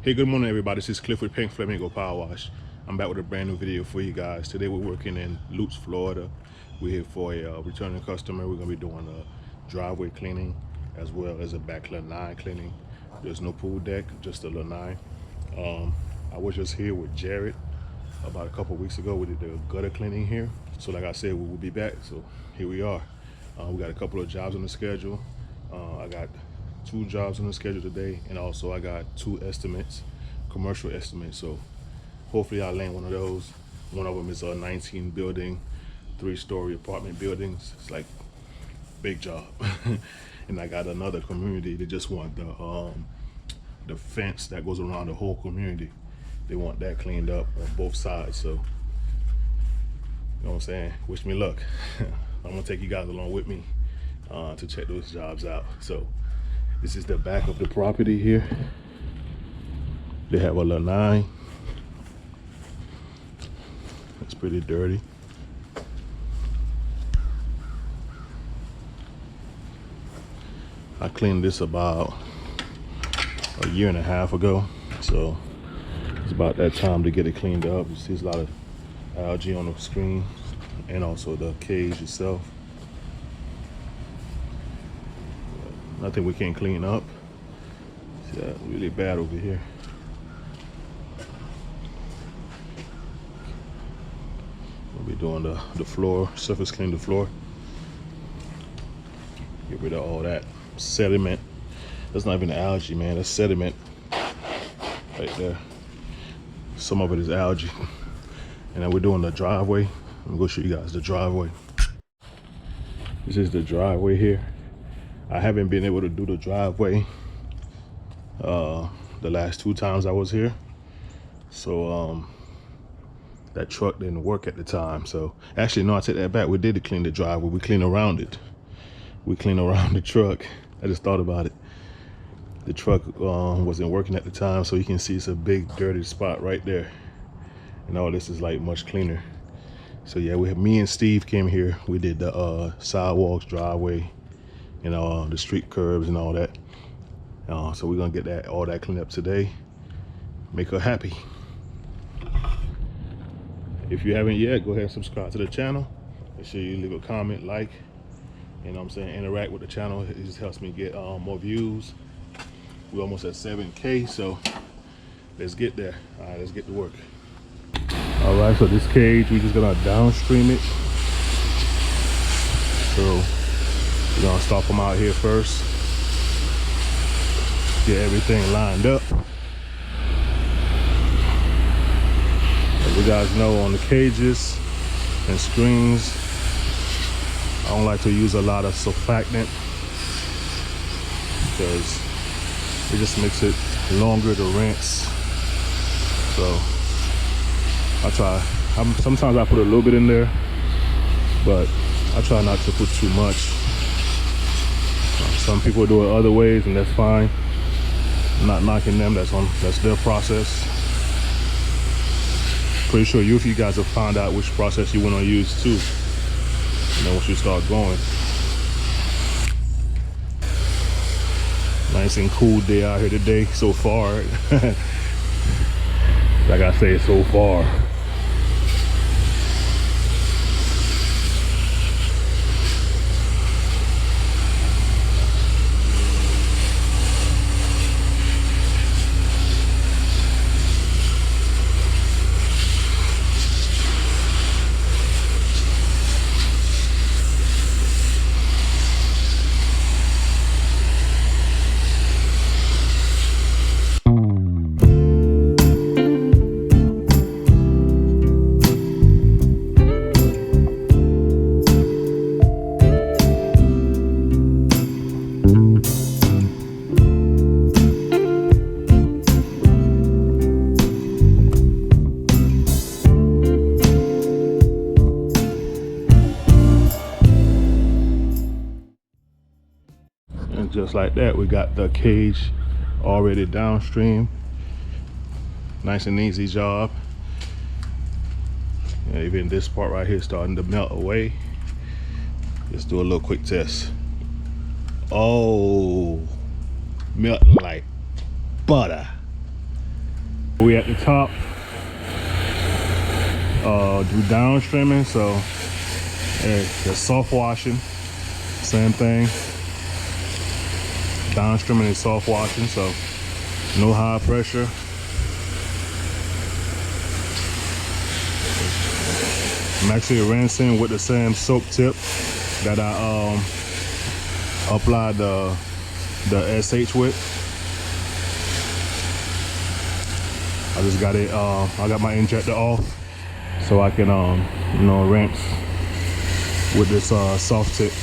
Hey, good morning everybody. This is Cliff with Pink Flamingo Power Wash. I'm back with a brand new video for you guys. Today we're working in Lutz, Florida. We're here for a returning customer. We're gonna be doing a driveway cleaning as well as a back lanai cleaning. There's no pool deck, just a lanai. I was just here with Jared about a couple weeks ago. We did the gutter cleaning here. So like I said, we will be back. So here we are. We got a couple of jobs on the schedule. I got 2 jobs on the schedule today, and also I got 2 estimates, commercial estimates. So hopefully I'll land one of those. One of them is a 19 building, 3-story apartment buildings. It's like big job. And I got another community. They just want the fence that goes around the whole community. They want that cleaned up on both sides. So you know what I'm saying? Wish me luck. I'm gonna take you guys along with me to check those jobs out. So this is the back of the property here. They have a lanai. It's pretty dirty. I cleaned this about a year and a half ago. So it's about that time to get it cleaned up. You see there's a lot of algae on the screen and also the cage itself. Nothing we can't clean up. See, that's really bad over here. We'll be doing the floor, surface clean the floor. Get rid of all that sediment. That's not even algae, man. That's sediment right there. Some of it is algae. And then we're doing the driveway. I'm gonna show you guys the driveway. This is the driveway here. I haven't been able to do the driveway the last 2 times I was here. So that truck didn't work at the time. So actually, no, I take that back. We did clean the driveway. We clean around it. We clean around the truck. I just thought about it. The truck wasn't working at the time, so you can see it's a big dirty spot right there. And all this is like much cleaner. So yeah, me and Steve came here. We did the sidewalks, driveway, you know, the street curbs and all that. So we're gonna get all that cleaned up today. Make her happy. If you haven't yet, go ahead and subscribe to the channel. Make sure you leave a comment, like, you know what I'm saying, interact with the channel. It just helps me get more views. We're almost at 7K, so let's get there. All right, let's get to work. All right, so this cage, we're just gonna downstream it. So we're gonna stop them out here first. Get everything lined up. As you guys know, on the cages and screens, I don't like to use a lot of surfactant because it just makes it longer to rinse. So I try, sometimes I put a little bit in there, but I try not to put too much. Some people do it other ways, and that's fine. I'm not knocking them, that's their process. Pretty sure you guys have found out which process you want to use too, you know, once you start going. Nice and cool day out here today so far. Like I say, so far. Just like that, we got the cage already downstream. Nice and easy job. And even this part right here starting to melt away. Let's do a little quick test. Oh, melting like butter. We at the top, do downstreaming, so the soft washing, same thing. Downstreaming is soft washing, so no high pressure. I'm actually rinsing with the same soap tip that I applied the SH with. I just got it, I got my injector off so I can, you know, rinse with this soft tip.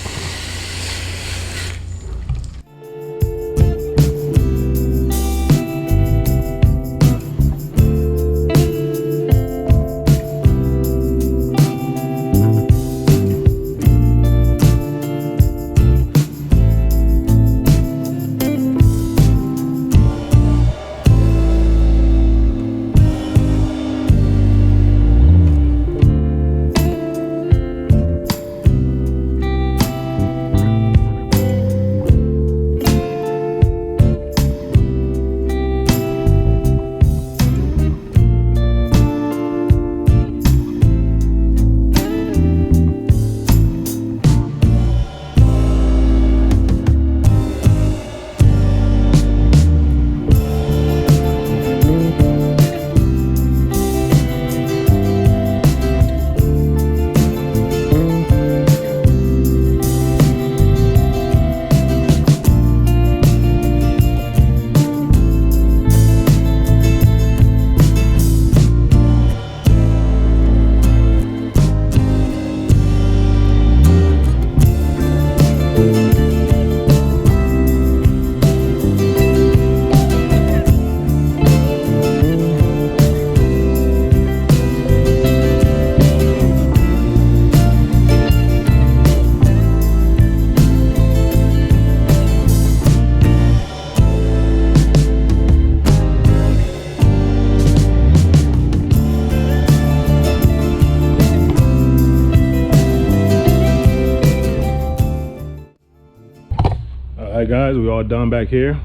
Alright guys, we all done back here.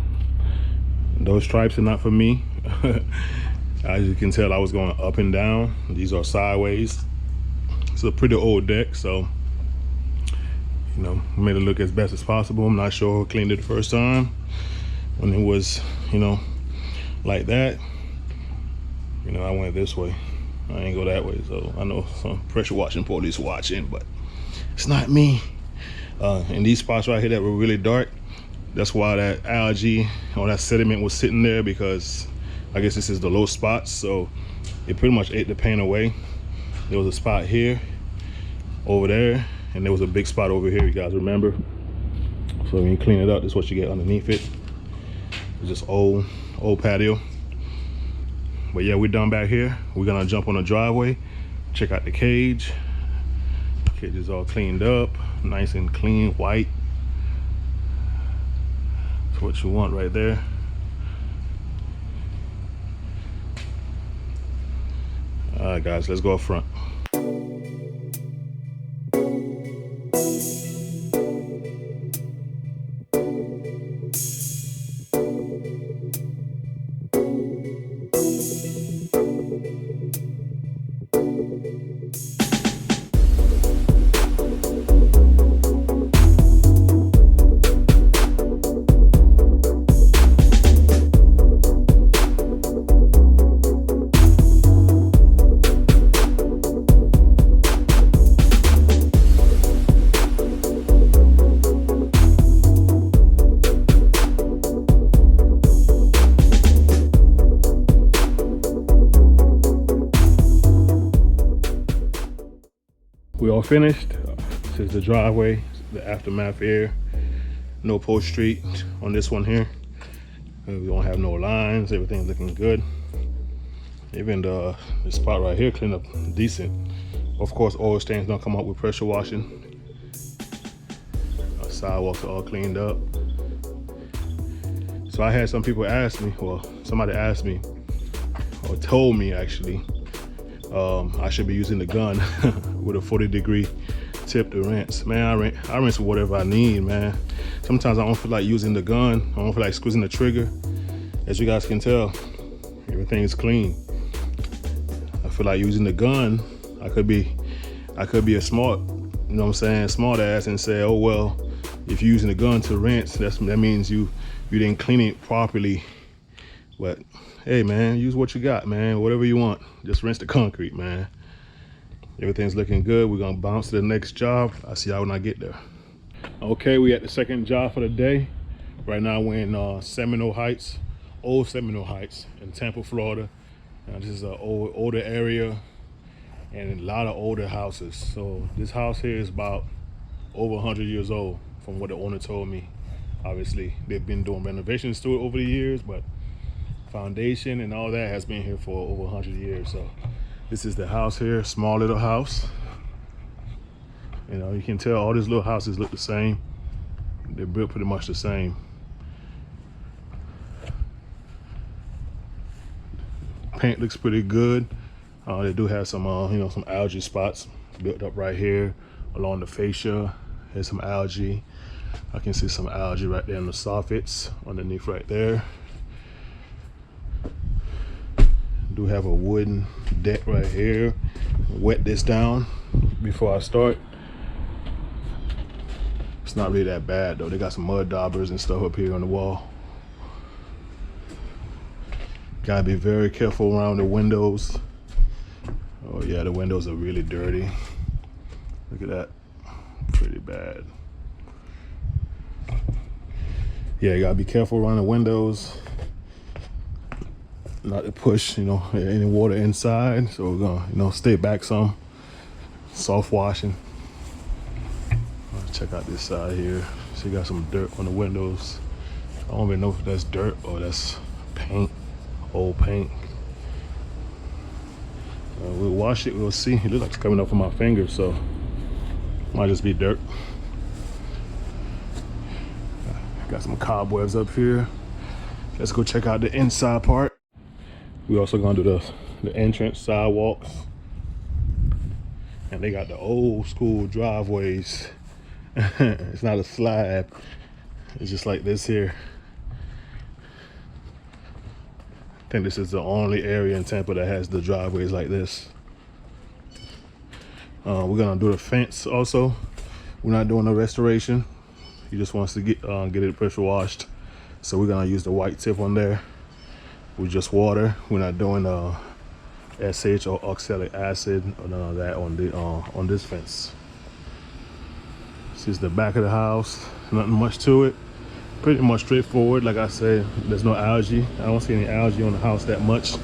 Those stripes are not for me. As you can tell, I was going up and down. These are sideways. It's a pretty old deck, so you know, made it look as best as possible. I'm not sure who cleaned it the first time when it was, you know, like that. You know, I went this way. I ain't go that way, so I know some pressure washing police watching, but it's not me. And these spots right here that were really dark, that's why that algae or that sediment was sitting there, because I guess this is the low spots, so it pretty much ate the paint away. There was a spot here, over there, and there was a big spot over here, you guys remember? So when you clean it up, this is what you get underneath it. It's just old patio. But yeah, we're done back here. We're gonna jump on the driveway, check out the cage. Cage is all cleaned up, nice and clean, white. That's what you want right there. All right guys, let's go up front. We all finished. This is the driveway, the aftermath here. No post street on this one here. We don't have no lines, everything's looking good. Even the spot right here cleaned up decent. Of course, oil stains don't come up with pressure washing. Our sidewalks are all cleaned up. So I had some people ask me, well, somebody asked me, or told me actually, I should be using the gun with a 40-degree tip to rinse. Man, I rinse with whatever I need, man. Sometimes I don't feel like using the gun. I don't feel like squeezing the trigger. As you guys can tell, everything Everything is clean. I feel like using the gun, I could be a smart, you know what I'm saying, smart ass and say, oh well, if you're using the gun to rinse, that means you didn't clean it properly. But hey man, use what you got, man. Whatever you want. Just rinse the concrete, man. Everything's looking good. We're gonna bounce to the next job. I'll see y'all when I get there. Okay, we at the second job for the day. Right now we're in Seminole Heights, Old Seminole Heights in Tampa, Florida. Now this is an older area and a lot of older houses. So this house here is about over 100 years old from what the owner told me. Obviously, they've been doing renovations to it over the years, but foundation and all that has been here for over 100 years. So this is the house here, small little house. You know, you can tell all these little houses look the same. They're built pretty much the same. Paint looks pretty good. They do have some, you know, some algae spots built up right here along the fascia. There's some algae. I can see some algae right there in the soffits underneath right there. Do have a wooden deck right here. Wet this down before I start. It's not really that bad though. They got some mud daubers and stuff up here on the wall. Gotta be very careful around the windows. Oh yeah, the windows are really dirty. Look at that, pretty bad. Yeah, you gotta be careful around the windows. Not to push, you know, any water inside. So we're gonna, you know, stay back some. Soft washing. Let's check out this side here. So you got some dirt on the windows. I don't even know if that's dirt or that's paint, old paint. We'll wash it, we'll see. It looks like it's coming up on my fingers, so might just be dirt. Got some cobwebs up here. Let's go check out the inside part. We also gonna do the entrance sidewalks. And they got the old school driveways. It's not a slab. It's just like this here. I think this is the only area in Tampa that has the driveways like this. We're gonna do the fence also. We're not doing a restoration. He just wants to get it pressure washed. So we're gonna use the white tip on there with just water. We're not doing SH or oxalic acid or none of that on this fence. This is the back of the house. Nothing much to it. Pretty much straightforward. Like I said, there's no algae. I don't see any algae on the house that much.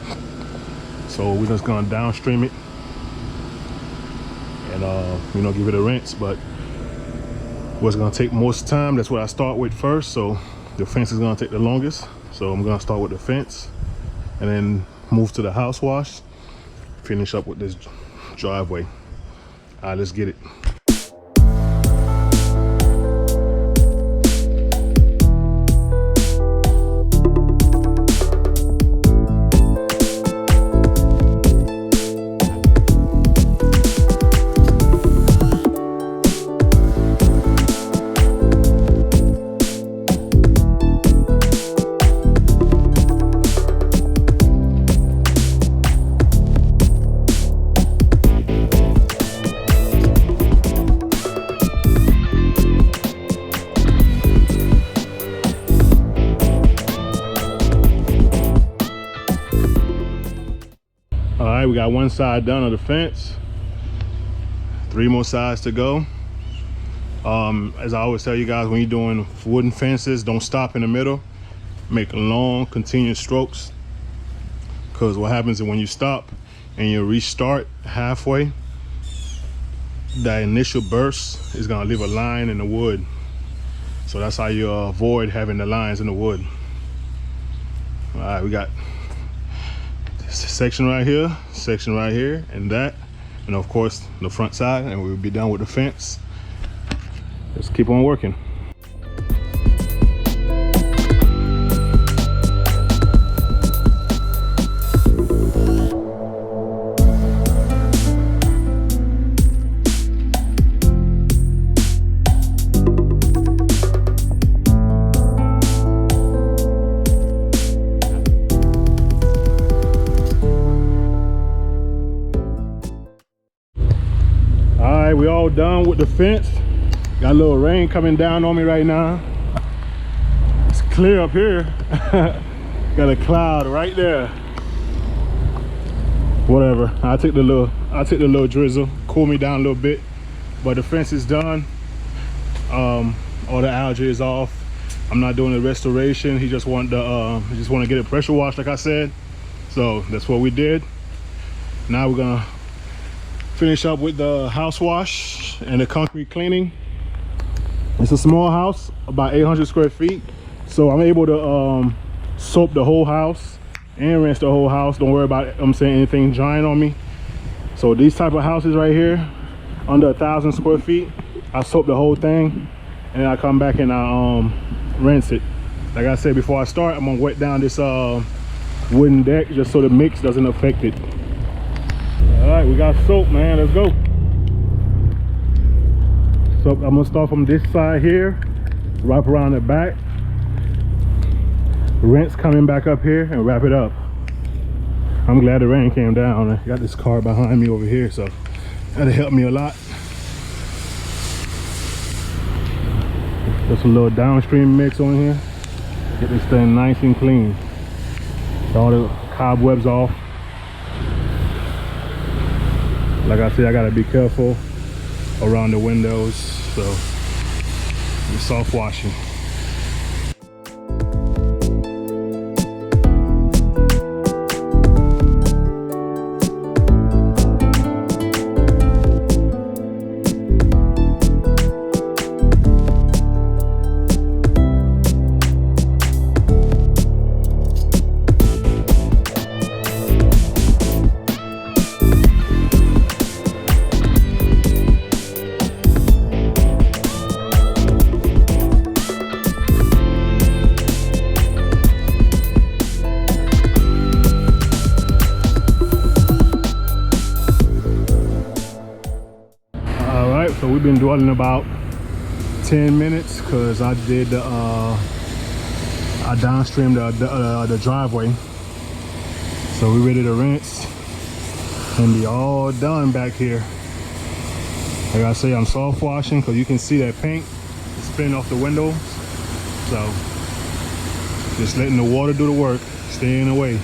So we're just gonna downstream it and you know, give it a rinse. But what's gonna take most time, that's what I start with first. So the fence is gonna take the longest. So I'm gonna start with the fence and then move to the house wash, finish up with this driveway. All right, let's get it. All right, we got one side done of the fence. 3 more sides to go. As I always tell you guys, when you're doing wooden fences, don't stop in the middle. Make long, continuous strokes. Because what happens is when you stop and you restart halfway, that initial burst is gonna leave a line in the wood. So that's how you avoid having the lines in the wood. All right, we got section right here, and that, and of course the front side, and we'll be done with the fence. Let's keep on working. all done with the fence. Got a little rain coming down on me right now. It's clear up here. Got a cloud right there. Whatever. I took the little drizzle, cool me down a little bit. But the fence is done. All the algae is off. I'm not doing the restoration. He just want to get it pressure washed, like I said. So that's what we did. Now we're gonna finish up with the house wash and the concrete cleaning. It's a small house, about 800 square feet. So I'm able to soap the whole house and rinse the whole house. Don't worry about anything drying on me. So these type of houses right here, under 1,000 square feet, I soap the whole thing and I come back and I rinse it. Like I said before I start, I'm gonna wet down this wooden deck just so the mix doesn't affect it. All right, we got soap, man. Let's go. So I'm gonna start from this side here, wrap around the back, rinse coming back up here, and wrap it up. I'm glad the rain came down. I got this car behind me over here, so that'll help me a lot. Just a little downstream mix on here. Get this thing nice and clean. Get all the cobwebs off. Like I said, I gotta be careful around the windows, so it's soft washing. So we've been dwelling about 10 minutes because I did I downstreamed the driveway. So we're ready to rinse and be all done back here. Like I say, I'm soft washing because you can see that paint is spinning off the windows. So just letting the water do the work, staying away.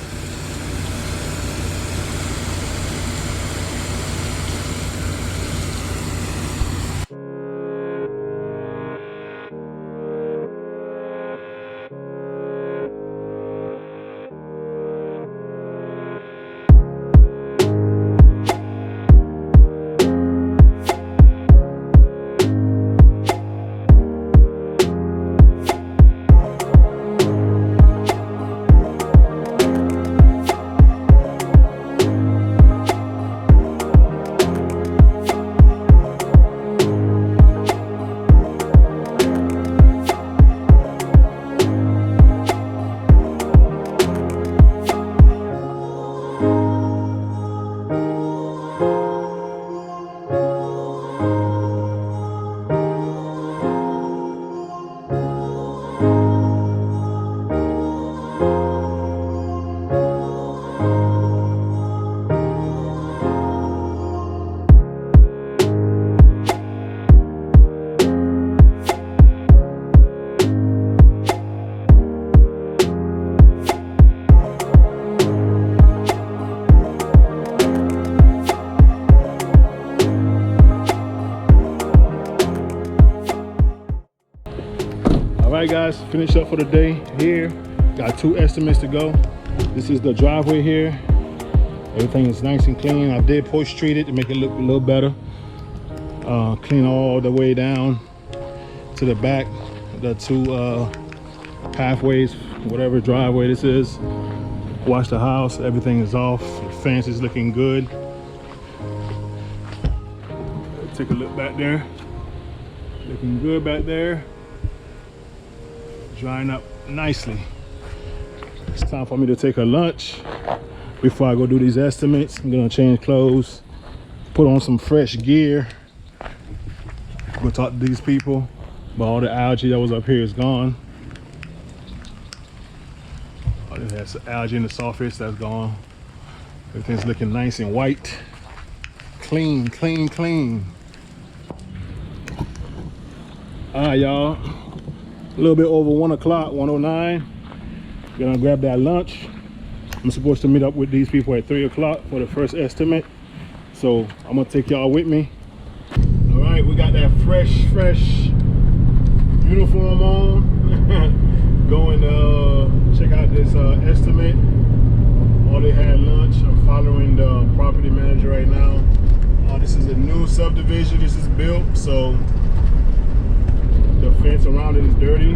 Alright guys, finish up for the day here. Got 2 estimates to go. This is the driveway here. Everything is nice and clean. I did post treat it to make it look a little better. Clean all the way down to the back. The 2 pathways, whatever driveway this is. Wash the house, everything is off. The fence is looking good. Take a look back there. Looking good back there. Drying up nicely. It's time for me to take a lunch. Before I go do these estimates, I'm gonna change clothes, put on some fresh gear, go talk to these people. But all the algae that was up here is gone. There's algae in the surface, that's gone. Everything's looking nice and white. Clean, clean, clean. All right, y'all. A little bit over 1 o'clock, 1:09. Gonna grab that lunch. I'm supposed to meet up with these people at 3 o'clock for the first estimate. So I'm gonna take y'all with me. All right, we got that fresh uniform on. Going to check out this estimate. All they had lunch. I'm following the property manager right now. This is a new subdivision. This is built, so the fence around it is dirty.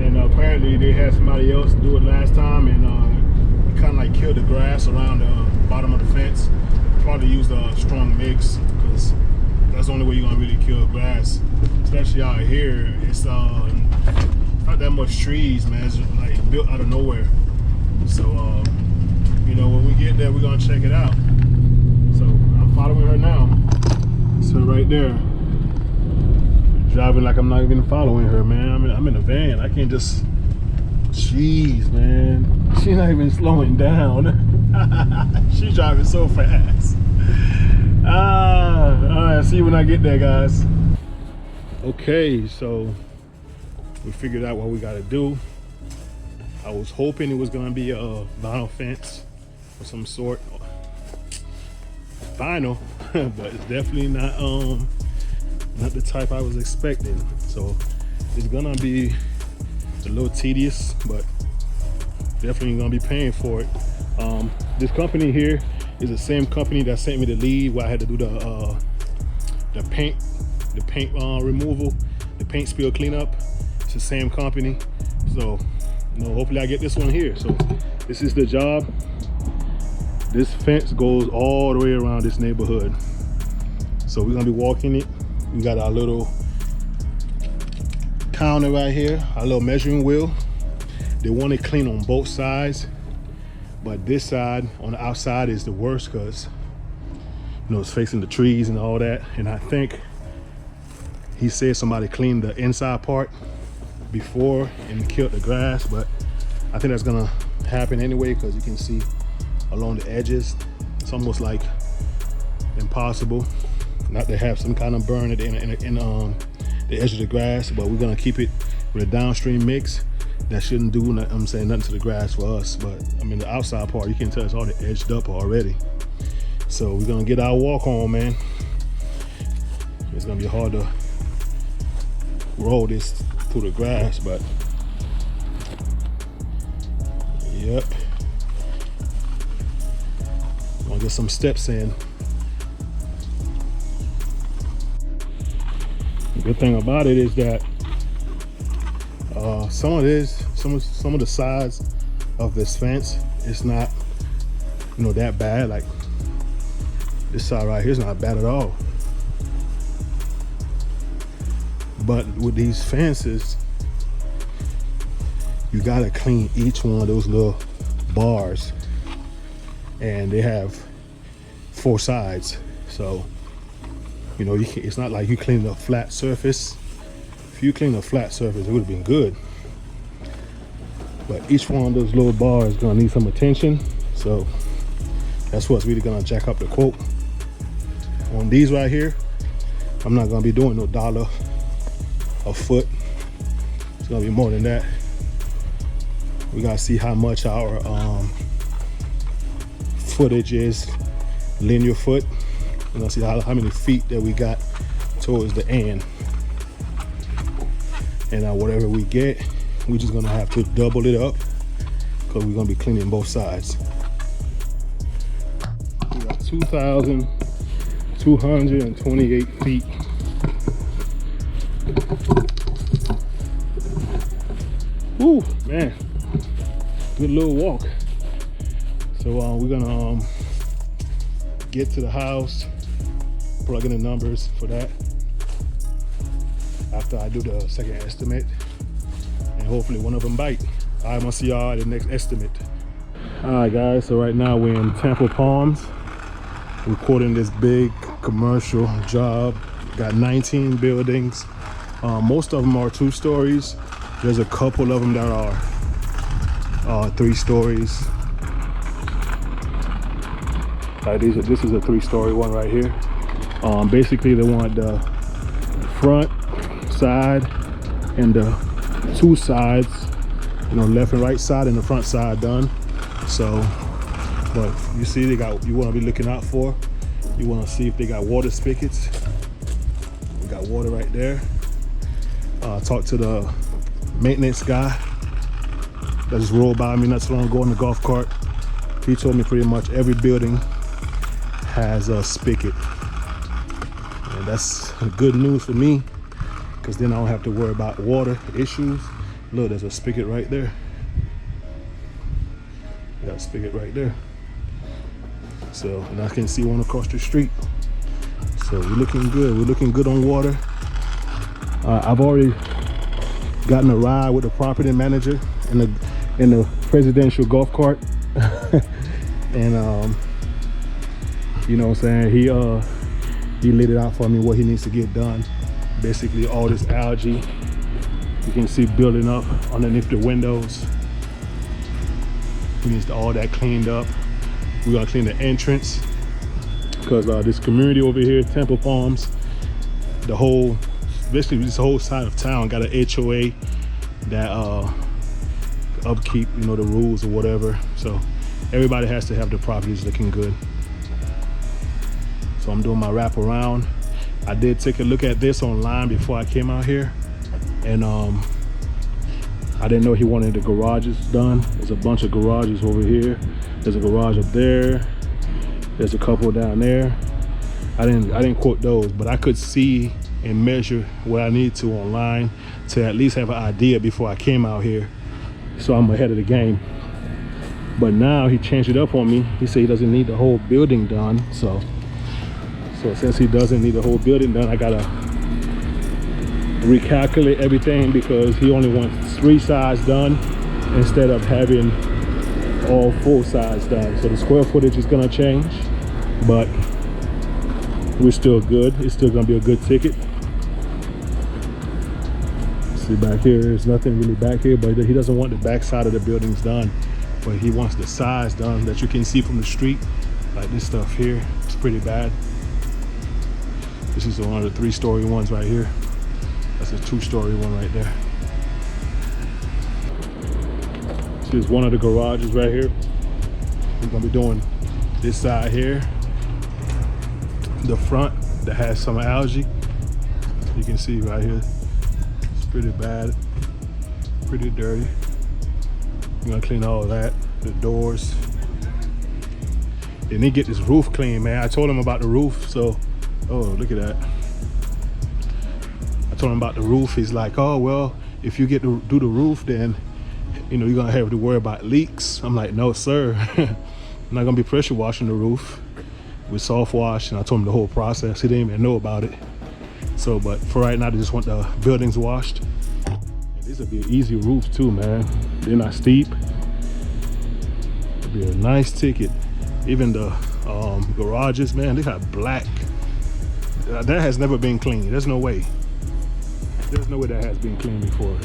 And apparently they had somebody else do it last time, and it kind of like killed the grass around the bottom of the fence. Probably used a strong mix, because that's the only way you're gonna really kill grass, especially out here. It's not that much trees, man. It's like built out of nowhere. So you know, when we get there, we're gonna check it out. So I'm following her now. So right there, driving like I'm not even following her, man. I'm in a van. I can't just. Jeez, man. She's not even slowing down. She's driving so fast. All right, see you when I get there, guys. Okay, so we figured out what we gotta do. I was hoping it was gonna be a vinyl fence of some sort. Vinyl, but it's definitely not the type I was expecting. So it's gonna be a little tedious, but definitely gonna be paying for it. This company here is the same company that sent me the lead where I had to do the paint removal, the paint spill cleanup. It's the same company. So you know, hopefully I get this one here. So this is the job. This fence goes all the way around this neighborhood. So we're gonna be walking it. We got our little counter right here, our little measuring wheel. They want it clean on both sides, but this side on the outside is the worst, because you know it's facing the trees and all that. And I think he said somebody cleaned the inside part before and killed the grass, but I think that's gonna happen anyway, because you can see along the edges it's almost like impossible not to have some kind of burn in the edge of the grass. But we're gonna keep it with a downstream mix that shouldn't do nothing to the grass for us. But I mean, the outside part, you can tell it's already edged up already. So we're gonna get our walk on, man. It's gonna be hard to roll this through the grass, but yep, gonna get some steps in. The good thing about it is that some of the sides of this fence is not, you know, that bad. Like this side right here is not bad at all. But with these fences, you gotta clean each one of those little bars, and they have 4 sides. So you know, it's not like you clean a flat surface. If you clean a flat surface, it would have been good. But each one of those little bars is gonna need some attention. So that's what's really gonna jack up the quote. On these right here, I'm not gonna be doing no $1 a foot. It's gonna be more than that. We gotta see how much our footage is, linear foot. We're gonna see how many feet that we got towards the end. And whatever we get, we're just gonna have to double it up, because we're gonna be cleaning both sides. We got 2,228 feet. Woo, man, good little walk. So we're gonna get to the house, plug in the numbers for that after I do the second estimate, and hopefully one of them bite. I'm gonna see y'all at the next estimate. All right, guys, so right now we're in Temple Palms, recording this big commercial job. Got 19 buildings. Most of them are 2 stories. There's a couple of them that are 3 stories. This is a 3-story one right here. Basically, they want the front side and the 2 sides, you know, left and right side and the front side done. So, but you see they got, you want to be looking out for, you want to see if they got water spigots. We got water right there. Talked to the maintenance guy that just rolled by me not so long ago in the golf cart. He told me pretty much every building has a spigot, and that's good news for me, because then I don't have to worry about water issues. Look, there's a spigot right there. Got a spigot right there. So, and I can see one across the street. So we're looking good. We're looking good on water. I've already gotten a ride with the property manager in the presidential golf cart. And you know what I'm saying, he laid it out for me what he needs to get done. Basically all this algae you can see building up underneath the windows. He needs all that cleaned up. We're gonna clean the entrance, because this community over here, Temple Palms, the whole, basically this whole side of town got an HOA that upkeep, you know, the rules or whatever. So everybody has to have the properties looking good. So I'm doing my wrap around. I did take a look at this online before I came out here, and I didn't know he wanted the garages done. There's a bunch of garages over here. There's a garage up there. There's a couple down there. I didn't quote those, but I could see and measure what I need to online to at least have an idea before I came out here. So I'm ahead of the game. But now he changed it up on me. He said he doesn't need the whole building done. So since he doesn't need the whole building done, I gotta recalculate everything, because he only wants 3 sides done instead of having all 4 sides done. So the square footage is gonna change, but we're still good. It's still gonna be a good ticket. See back here, there's nothing really back here, but he doesn't want the back side of the buildings done, but he wants the sides done that you can see from the street. Like this stuff here, it's pretty bad. This is one of the 3-story ones right here. That's a 2-story one right there. This is one of the garages right here. We're gonna be doing this side here, the front that has some algae. You can see right here, it's pretty bad, pretty dirty. We're gonna clean all of that, the doors. They need to get this roof clean, man. I told him about the roof, so, oh, look at that. I told him about the roof. He's like, oh, well, if you get to do the roof, then, you know, you're gonna have to worry about leaks. I'm like, no, sir. I'm not gonna be pressure washing the roof with soft wash. And I told him the whole process. He didn't even know about it. So, but for right now, they just want the buildings washed. And this would be an easy roof too, man. They're not steep. It'd be a nice ticket. Even the garages, man, they got black. That has never been cleaned. There's no way. There's no way that has been cleaned before.